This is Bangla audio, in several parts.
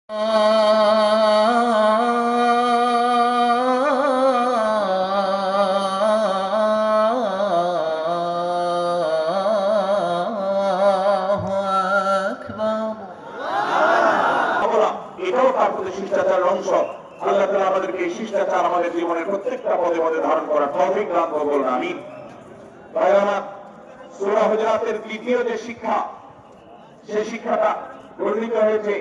এটাও তার প্রতি শিষ্টাচারের অংশ। আল্লাহ তাআলা আমাদেরকে এই শিষ্টাচার আমাদের জীবনের প্রত্যেকটা পদে পদে ধারণ করার তৌফিক দান করুন, বলুন আমিন। ভাইরা, সূরা হুজুরাতের দ্বিতীয় যে শিক্ষা, সেই শিক্ষাটা বর্ণিত হয়েছে।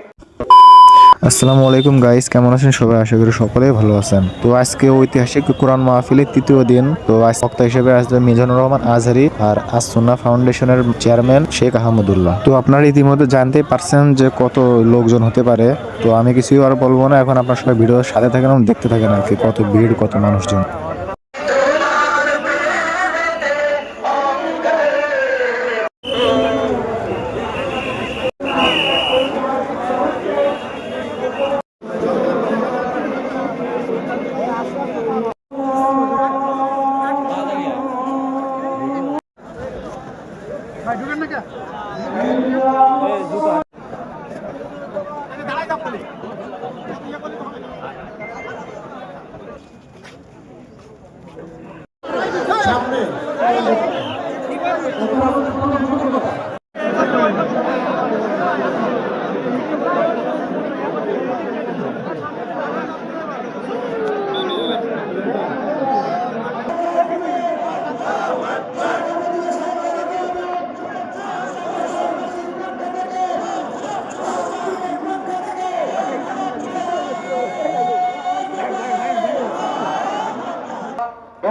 আসসালামু আলাইকুম গাইস, কেমন আছেন সবাই? আশা করি সকলেই ভালো আছেন। তো আজকে ঐতিহাসিক কোরআন মাহফিলের তৃতীয় দিন। তো আজ বক্তা হিসেবে আসবে মিজানুর রহমান আজহারি আর আস সুন্নাহ ফাউন্ডেশনের চেয়ারম্যান শেখ আহমদুল্লাহ। তো আপনারা ইতিমধ্যে জানতেই পারছেন যে কত লোকজন হতে পারে। তো আমি কিছুই আর বলবো না, এখন আপনার সবাই ভিডিওর সাথে থাকেন এবং দেখতে থাকেন আর কি কত ভিড়, কত মানুষজন।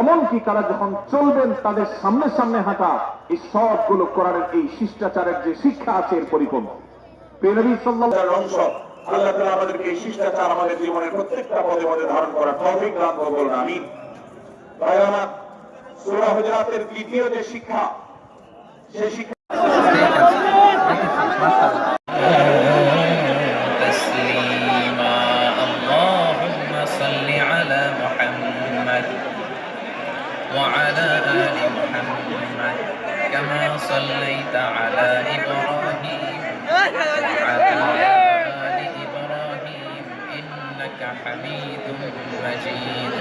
এমনকি তারা যখন চলবেন তাদের সামনে সামনে হাঁটা, এই সবগুলো কোরআনের এই শিষ্টাচারের যে শিক্ষা আছে এর পরিপূর্ণ। নবী সাল্লাল্লাহু আলাইহি ওয়াসাল্লামের অংশ। আল্লাহ তাআলা আমাদেরকে এই শিষ্টাচার আমাদের জীবনের প্রত্যেকটা পদে পদে ধারণ করার তৌফিক দান করুন, বলুন আমিন। ভাইরা, সূরা হুজুরাতের দ্বিতীয় যে শিক্ষা, সেই শিক্ষা وعلى آل محمد كما صليت على إبراهيم وعلى آل إبراهيم إنك حميد مجيد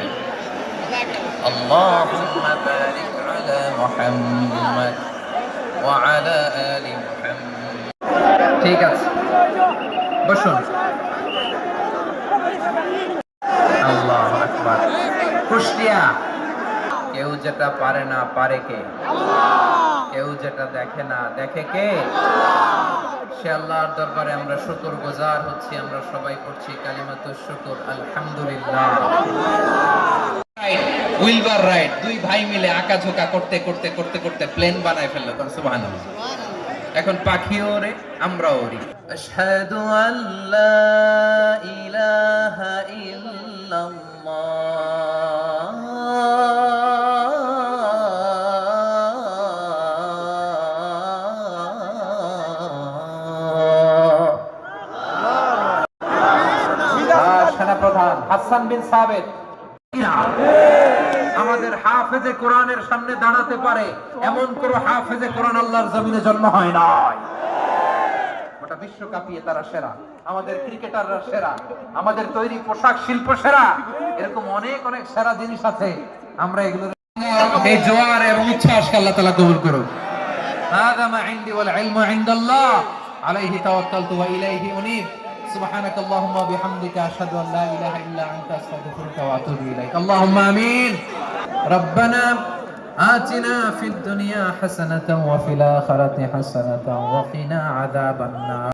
اللهم بارك على محمد وعلى آل محمد ঠিক আছে, বসুন। আল্লাহু আকবার। কুষ্টিয়া কেউ যেটা পারে না পারে কে? কেউ যেটা দেখে না দেখে কে? সে আল্লাহর দরবারে আমরা শুকরগুজার হচ্ছি। আমরা সবাই পড়ছি কালিমাতুশ শুকর, আলহামদুলিল্লাহ। হুইলবার রাইড, দুই ভাই মিলে আঁকাঝোঁকা করতে করতে করতে করতে প্লেন বানায় ফেললো। সুবহানাল্লাহ। এখন পাখিও ওড়ে, আমরাও ওড়ি। আশহাদু আল্লা ইলাহা ইল্লাল্লাহ সেনাপ্রধান হাসান বিন সাবিত আমাদের হাফেজে কোরআনের সামনে দাঁড়াতে পারে এমন কোন হাফেজে কোরআন আল্লাহর জমিনে জন্ম হয় নাই। গোটা বিশ্ব কাঁপিয়ে তারা সেরা, আমাদের ক্রিকেটাররা সেরা, আমাদের তৈরি পোশাক শিল্প সেরা। এরকম অনেক অনেক সেরা জিনিস আছে। আমরা এগুলো এই জোয়ার এবং উচ্ছ্বাসকে আল্লাহ তাআলা কবুল করুন। হাযা মা ইনদি ওয়াল ইলমু ইনদাল্লাহ আলাইহি তাওয়াক্কালতু ওয়া ইলাইহি উনীব। سبحانك اللهم وبحمدك أشهد أن لا إله إلا أنت أستغفرك وأتوب إليك اللهم آمين ربنا آتنا في الدنيا حسنة وفي الآخرة حسنة وقنا عذاب النار